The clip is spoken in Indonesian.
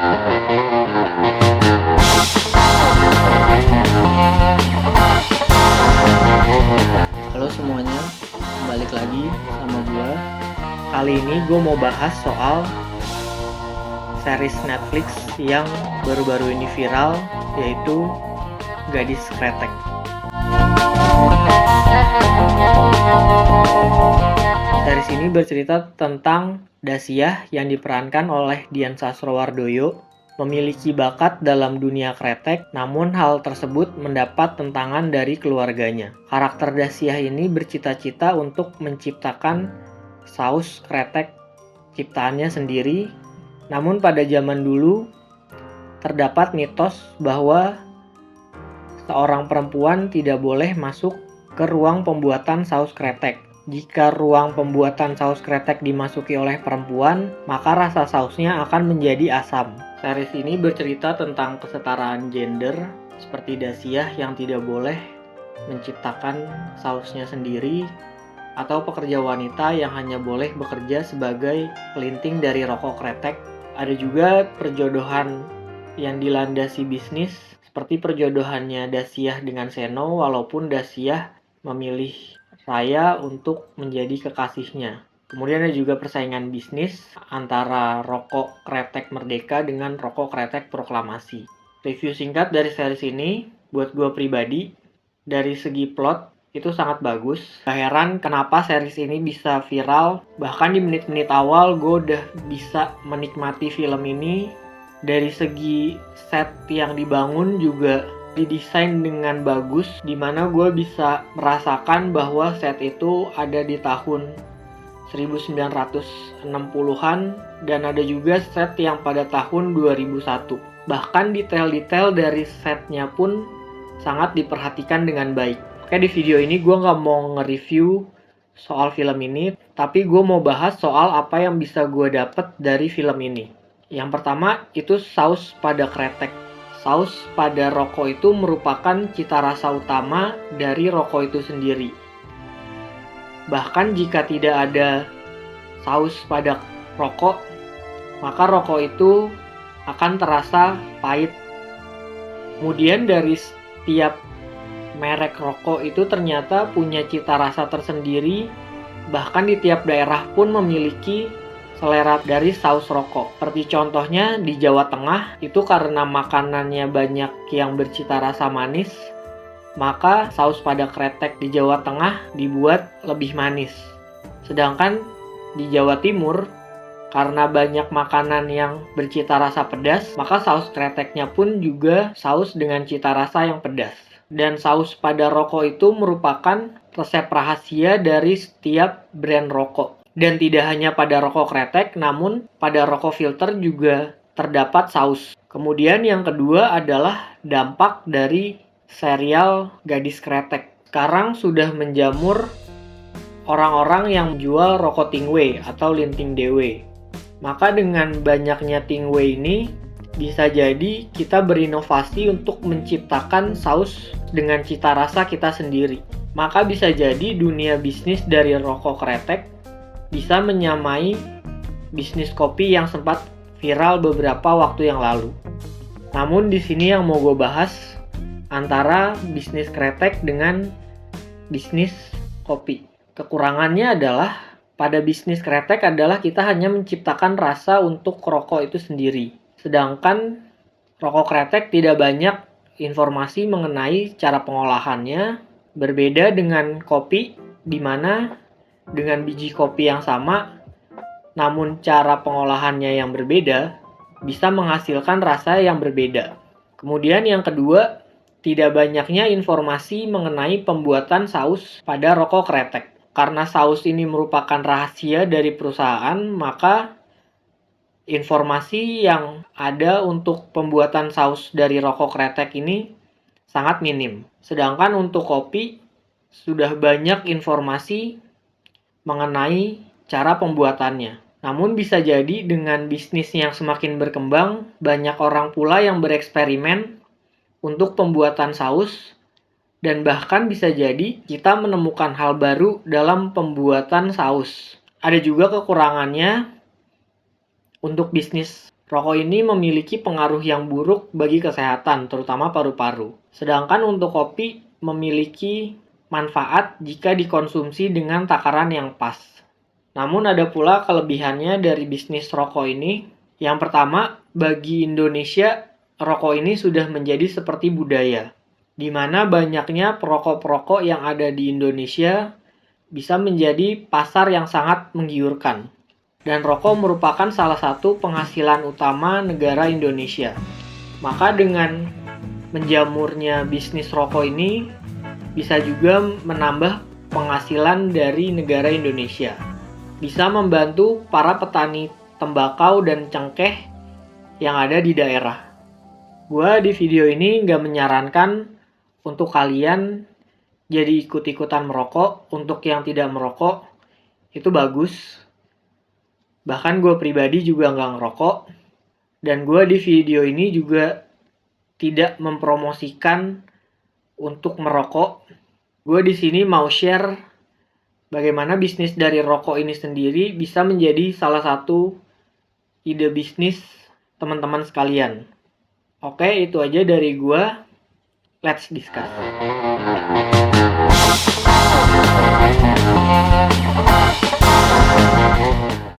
Halo semuanya, balik lagi sama gue. Kali ini gue mau bahas soal series Netflix yang baru-baru ini viral, yaitu Gadis Kretek. Series ini bercerita tentang Dasyah yang diperankan oleh Dian Sastrowardoyo, memiliki bakat dalam dunia kretek, namun hal tersebut mendapat tentangan dari keluarganya. Karakter Dasyah ini bercita-cita untuk menciptakan saus kretek ciptaannya sendiri, namun pada zaman dulu terdapat mitos bahwa seorang perempuan tidak boleh masuk ke ruang pembuatan saus kretek. Jika ruang pembuatan saus kretek dimasuki oleh perempuan, maka rasa sausnya akan menjadi asam. Series ini bercerita tentang kesetaraan gender, seperti Dasyah yang tidak boleh menciptakan sausnya sendiri, atau pekerja wanita yang hanya boleh bekerja sebagai pelinting dari rokok kretek. Ada juga perjodohan yang dilandasi bisnis, seperti perjodohannya Dasyah dengan Seno, walaupun Dasyah memilih Raya untuk menjadi kekasihnya. Kemudian ada juga persaingan bisnis antara rokok kretek Merdeka dengan rokok kretek Proklamasi. Review singkat dari series ini, buat gue pribadi, dari segi plot itu sangat bagus. Gak heran kenapa series ini bisa viral. Bahkan di menit-menit awal gue udah bisa menikmati film ini. Dari segi set yang dibangun juga didesain dengan bagus, dimana gue bisa merasakan bahwa set itu ada di tahun 1960-an dan ada juga set yang pada tahun 2001. Bahkan detail-detail dari setnya pun sangat diperhatikan dengan baik. Oke, di video ini gue nggak mau nge-review soal film ini, tapi gue mau bahas soal apa yang bisa gue dapet dari film ini. Yang pertama itu saus pada kretek. Saus pada rokok itu merupakan cita rasa utama dari rokok itu sendiri. Bahkan jika tidak ada saus pada rokok, maka rokok itu akan terasa pahit. Kemudian dari setiap merek rokok itu ternyata punya cita rasa tersendiri, bahkan di tiap daerah pun memiliki selera dari saus rokok. Seperti contohnya di Jawa Tengah, itu karena makanannya banyak yang bercita rasa manis, maka saus pada kretek di Jawa Tengah dibuat lebih manis. Sedangkan di Jawa Timur, karena banyak makanan yang bercita rasa pedas, maka saus kreteknya pun juga saus dengan cita rasa yang pedas. Dan saus pada rokok itu merupakan resep rahasia dari setiap brand rokok. Dan tidak hanya pada rokok kretek, namun pada rokok filter juga terdapat saus. Kemudian yang kedua adalah dampak dari serial Gadis Kretek. Sekarang sudah menjamur orang-orang yang menjual rokok Tingway atau Linting Dewe. Maka dengan banyaknya Tingway ini, bisa jadi kita berinovasi untuk menciptakan saus dengan cita rasa kita sendiri. Maka bisa jadi dunia bisnis dari rokok kretek bisa menyamai bisnis kopi yang sempat viral beberapa waktu yang lalu. Namun di sini yang mau gue bahas antara bisnis kretek dengan bisnis kopi. Kekurangannya adalah pada bisnis kretek adalah kita hanya menciptakan rasa untuk rokok itu sendiri. Sedangkan rokok kretek tidak banyak informasi mengenai cara pengolahannya, berbeda dengan kopi di mana dengan biji kopi yang sama, namun cara pengolahannya yang berbeda, bisa menghasilkan rasa yang berbeda. Kemudian yang kedua, tidak banyaknya informasi mengenai pembuatan saus pada rokok kretek. Karena saus ini merupakan rahasia dari perusahaan, maka informasi yang ada untuk pembuatan saus dari rokok kretek ini sangat minim. Sedangkan untuk kopi, sudah banyak informasi mengenai cara pembuatannya. Namun bisa jadi dengan bisnis yang semakin berkembang, banyak orang pula yang bereksperimen untuk pembuatan saus, dan bahkan bisa jadi kita menemukan hal baru dalam pembuatan saus. Ada juga kekurangannya untuk bisnis Rokok ini memiliki pengaruh yang buruk bagi kesehatan, terutama paru-paru. Sedangkan untuk kopi memiliki manfaat jika dikonsumsi dengan takaran yang pas. Namun ada pula kelebihannya dari bisnis rokok ini. Yang pertama, bagi Indonesia, rokok ini sudah menjadi seperti budaya, di mana banyaknya perokok-perokok yang ada di Indonesia bisa menjadi pasar yang sangat menggiurkan. Dan rokok merupakan salah satu penghasilan utama negara Indonesia. Maka dengan menjamurnya bisnis rokok ini bisa juga menambah penghasilan dari negara Indonesia. Bisa membantu para petani tembakau dan cengkeh yang ada di daerah. Gua di video ini nggak menyarankan untuk kalian jadi ikut-ikutan merokok. Untuk yang tidak merokok, itu bagus. Bahkan gue pribadi juga nggak ngerokok. Dan gue di video ini juga tidak mempromosikan untuk merokok. Gue di sini mau share bagaimana bisnis dari rokok ini sendiri bisa menjadi salah satu ide bisnis teman-teman sekalian. Oke, itu aja dari gue. Let's discuss.